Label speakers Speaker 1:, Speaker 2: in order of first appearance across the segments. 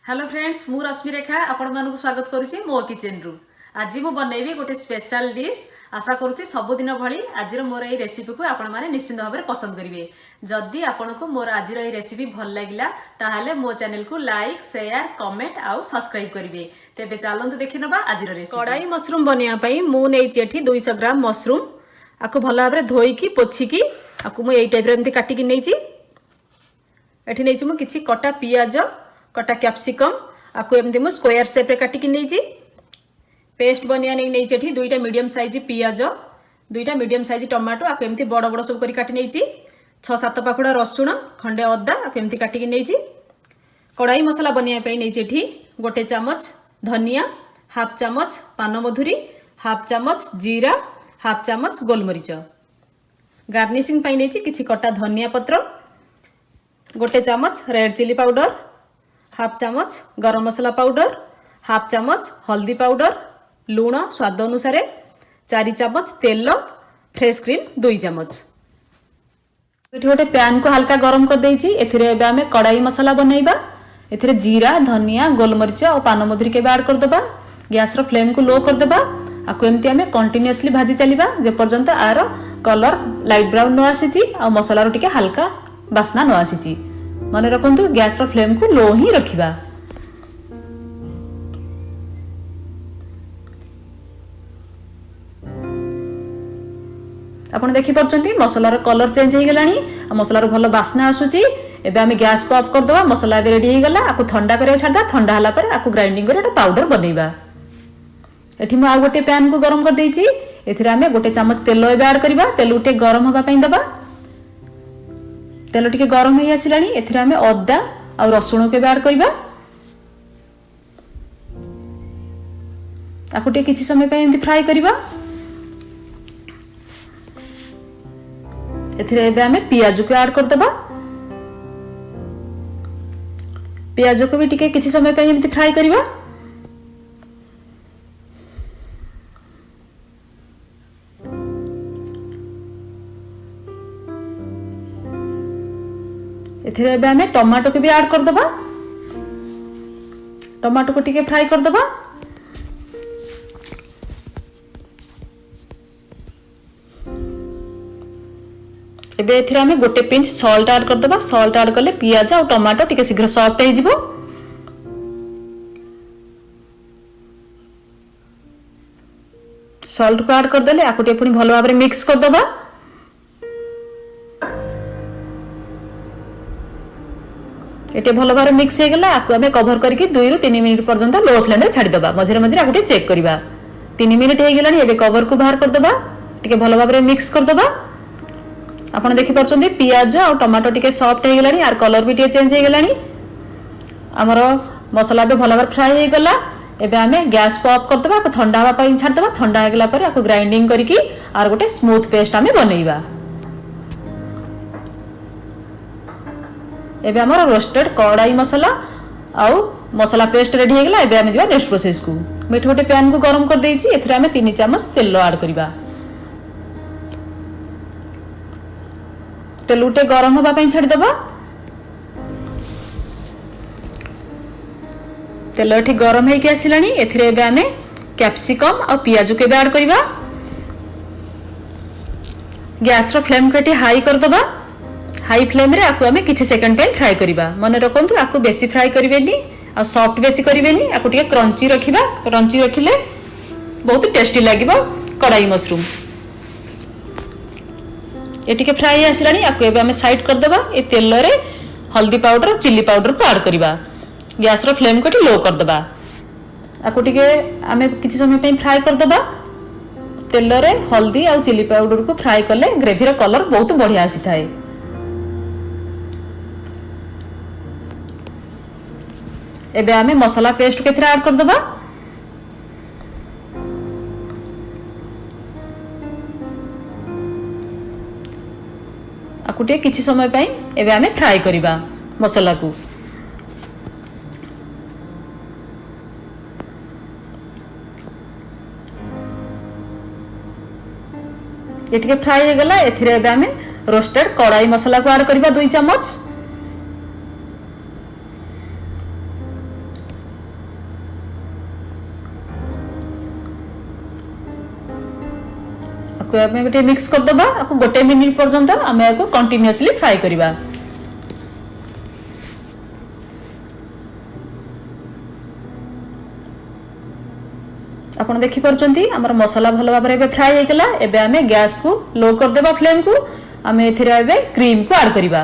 Speaker 1: Hello friends मु रश्मि रेखा आपण मानक स्वागत करुच्ची मो किचन रु। आज मु बनैबी गोटे स्पेशल डिश। आशा करुच्ची सबुदिन भली आज मोर ये रेसिपी को आपण माने निश्चित भाव में पसंद करेंगे। जदि आपण को मोर आज ये रेसिपी भल लगिला ताहाले मो चैनल को लाइक शेयर कमेंट आउ सब्सक्राइब करेंगे। तेबे चलंतु देखि नबा आज रेसिपी। कढ़ाई मशरूम बनिया पई मु नेइची एठी 200 ग्राम मशरूम आको भल भाव में धोईकी पोछिकी आको मु एई टाइप रे एमती काटिकी नेइची। एठी नेइची मु किछि कटा पियाज कटा कैप्सिकम आपको एमती मु स्क्वायर शेप रे काटिकी नेइची। पेस्ट बनिया नहीं दुईटा मीडियम साइज पियाज दुईटा मीडियम साइज टमाटो आपको एमती बड़ बड़ सब करी काटी नेइची। 6-7 पाखुड़ा रसुण खंडे अदा आपको एमती काटिकी नेइची। कढ़ाई मसला बनिया पे नेइची एठी गोटे चामच धनिया, हाफ चामच पानमधुरी, हाफ चामच जीरा, हाफ चामच गोलमरीच। गार्निशिंग पे नेइची किछि कटा धनिया पत्र, गोटे चामच रेड चिली पाउडर, हाफ चामच गरम मसला पाउडर, हाफ चामच हल्दी पाउडर, लूण स्वाद अनुसार, 4 चामच तेल, फ्रेश क्रीम 2 चामच। ये गोटे पैन को हल्का गरम कर देइछि। एथिरे एबे हमें कढ़ाई मसाला बनैबा। एथिरे जीरा धनिया गोलमरीच और पानमधुरी के ऐड कर देबा। गैस रो फ्लेम को लो कर देबा। आको एमती हमें कंटिन्यूअसली भाजी चलिबा जे पर्यंत आर कलर लाइट ब्राउन न आसीछि और मसाला रो टिके हल्का बास्ना न आसीछि। मन रखंतु गैस रो फ्लेम को लो ही रखिबा। आपण देखि परचंती मसलार कलर चेंज हो गलानी मसलार भल बास्ना आसुची। एबे आमे गैस को ऑफ कर दवा। मसला एबे रेडी हो गला। आकु ठंडा करे छाडदा। ठंडा हला पर आकु ग्राइंडिंग करे पाउडर बनैबा। एठी म आ गोटे पैन को गरम कर देइची। एथिरे आमे गोटे चामच तेल एबे ऐड करबा। तेल उठे गरम होबा पई दबा। तेल टिके गरम हो आसिलानी। एथिरे आमे अदा और रसुण को ऐड करबा। आकु टिके किछि समय पई एमति फ्राई करबा। एथिरे एबे आमे पियाज को ऐड कर देबा। पियाज को भी टिके किछि समय पई एमति फ्राई करबा। एथिरे एबे आमे टमाटो को भी ऐड कर देबा। टमाटो को टिके फ्राई कर देबा। एबे एथिरे आमे गोटे पिंच सॉल्ट ऐड कर देबा। सॉल्ट ऐड करले पियाज और टमाटो टिके शीघ्र सॉफ्ट हो जिवो। सॉल्ट को ऐड कर देले आकु टिके पुनी भलो भाबरे मिक्स कर देबा। एटे भलो भाबरे मिक्स हो गला। आकु आमे कवर करके 2 ରୁ 3 मिनिट पर्यंत लो फ्लेम रे छाडी देबा। मझरे मझरे आकु टिके चेक करबा। 3 मिनिट हो गलानी। एबे कवर को बाहर कर देबा। टिके भलो भाबरे मिक्स कर देबा। आपण देखि परचंदी पियाज और टमाटो टिके सॉफ्ट हो गलानी आर कलर भी टिके चेंज हो गलानी। हमरो मसाला भी भलो भाबरे फ्राई हो गला। एबे आमे गैस को ऑफ कर देबा। आकु ठंडा हवा पई छाड देबा। ठंडा हो गला पर आकु ग्राइंडिंग करके आर गोटे स्मूथ पेस्ट आमे बनैबा। एबे हमर रोस्टेड कढ़ाई मसाला आउ मसाला पेस्ट रेडी हो गला। एबे आमे जिबा नेक्स्ट प्रोसेस को। मिठ गोटे पैन को गरम कर देइची। एथरे आमे 3 चामच तेल ऐड करबा। तेल उठे गरम होबा पई छाडी देबा। तेल एठी गरम हे के आसिलानी। एथिरे एबे आमे कैप्सिकम और पियाज को ऐड करबा। गैस रो फ्लेम को एठी हाई कर देबा। हाई फ्लेम रे आकु आमे किछि सेकंड पे फ्राई करबा। मन रखंतु आकु बेसी फ्राई करिवेनी आ सॉफ्ट बेसी करिवेनी। आकु टिके क्रंची रखिबा। क्रंची रखिले बहुत टेस्टी लागिबो कढ़ाई मशरूम। ये टिके फ्राई आसिलानी। आकु एबे आमे साइड कर देबा। ए तेल रे हल्दी पाउडर चिली पाउडर को ऐड करबा। गैस रो फ्लेम को लो कर देबा। आकु टिके आमे किछि समय पे फ्राई कर देबा। तेल रे हल्दी और चिली पाउडर को फ्राई करले ग्रेवी रो कलर बहुत बढ़िया आसी थाए। एबे आमे मसाला पेस्ट के थरा ऐड कर देबा। आकुटे किछि समय पई एबे आमे फ्राई करिबा मसाला को। ये टिके फ्राई हो गला। एथिरे एबे आमे रोस्टेड कढ़ाई मसाला को ऐड करिबा 2 चामच। आपको आमे गोटे मिक्स कर दबा आपको गोटे मिनिट पर्यंत आमे आपको कंटीन्यूअसली फ्राई करबा। आपण देखि परचंती हमर मसाला भलो भाबरे एबे फ्राई हे गेला। एबे आमे गैस को लो कर देबा फ्लेम को। आमे एथिरा एबे क्रीम को ऐड करबा।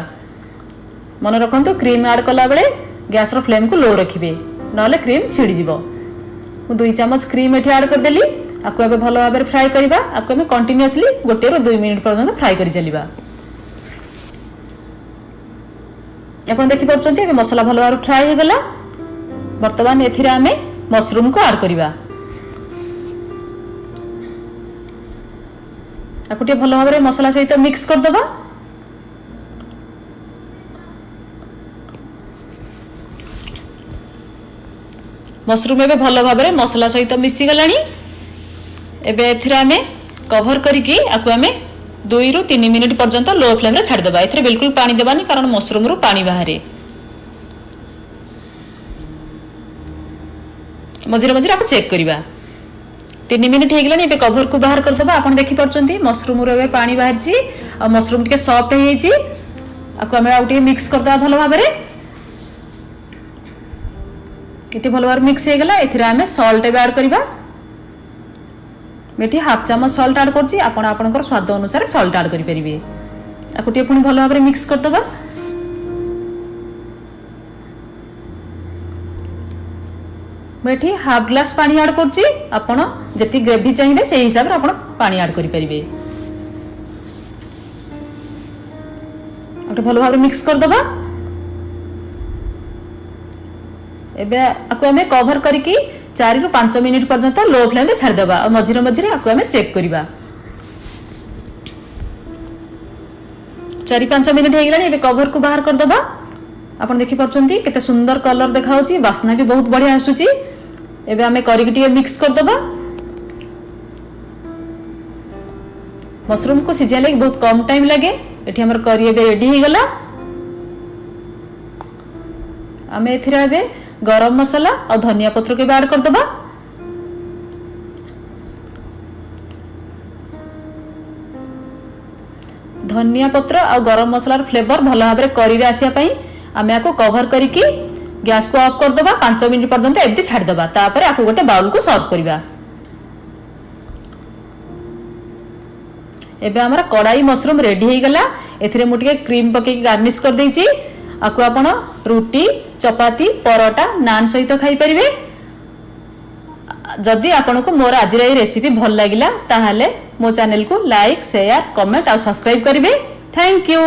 Speaker 1: मन रखंतु क्रीम ऐड कला बेले गैस रो फ्लेम को लो रखिबे नले क्रीम छिड़ी जिवो। मु 2 चम्मच क्रीम एठी ऐड कर देली। आपको एबे भलो भाबरे फ्राई करबा। आपको हमें कंटीन्यूअसली 1 रो 2 मिनिट पर्यंत फ्राई करि चलिबा। आपण देखि परचंती एबे मसाला भलो भाबरे फ्राई हे गेला। वर्तमान एथिरा आमे मशरूम को ऐड करबा। आपको टे भलो भाबरे मसाला सहित मिक्स कर दबा। मशरूम एबे भलो भाबरे मसाला सहित मिसी गलानी। एबे एथिरा आमे कवर करिकि आकु आमे 2 रु 3 मिनिट पर्यंत लो फ्लेम रे छाड़ दबा। एथिरे बिल्कुल पानी देबानी कारण मशरूम रु पानी बाहरे। मझिरे मझिरे आपको चेक करबा। 3 मिनिट हे गेलानी। एबे कवर को बाहर कर दबा। आपण देखि परचंती मशरूम रो एबे पानी बाहर छी आ मशरूम के सॉफ्ट हे छी। आकु आमे आउटे मिक्स कर दबा भलो भाबरे। केते भलो भाबरे मिक्स हे गेला। एथिरा आमे सॉल्ट एबे ऐड करबा। मेठी हाफ चम्मच सॉल्ट ऐड करछि। आपण आपनकर स्वाद अनुसार सॉल्ट ऐड करि परिबे। आकु टे पुनी भलो भाबरे मिक्स कर दबा। मेठी हाफ ग्लास पानी ऐड करछि। आपण जति ग्रेवी चाहिबे सेही हिसाब रे आपण पानी ऐड करि परिबे। आटे भलो भाबरे मिक्स कर दबा। एबे आकु हमें कवर करिकि 4 रु 5 मिनिट पर्यंत लो फ्लेम रे छाड़ दबा। और मझिरे मझिरे आकु हमें चेक करबा। 4-5 मिनिट हे गेलानी। एबे कवर को बाहर कर दबा। आपण देखि परचंती केते सुंदर कलर देखाउची। वासना भी बहुत बढ़िया आसुची। एबे हमें करिकि टिके मिक्स कर दबा। मशरूम को सिझा लगे बहुत कम टाइम लगे। एठी हमर करी एबे रेडी हे गेला। आमे एथिरा एबे गरम मसाला और धनिया पत्र के ऐड कर दबा। धनिया पत्र और गरम मसालार फ्लेवर भलो भाबरे करी रे आसिया पई आमे आको कवर करिकि गैस को ऑफ कर दबा। 5 मिनिट पर्यंत एबे छाड़ दबा। तापर आको गोटे बाउल को सर्व करबा। एबे हमरा कढ़ाई मशरूम रेडी हे गेला। एथिरे मु टिके क्रीम पके गार्निश कर देछि। आको आपण रोटी चपाती परोटा नान सहित खाई परिबे। जदि आपन को मोर आज रे रेसिपी भल लागिला ताहाले मो चैनल को लाइक शेयर कमेंट और सब्सक्राइब करिवे। Thank you.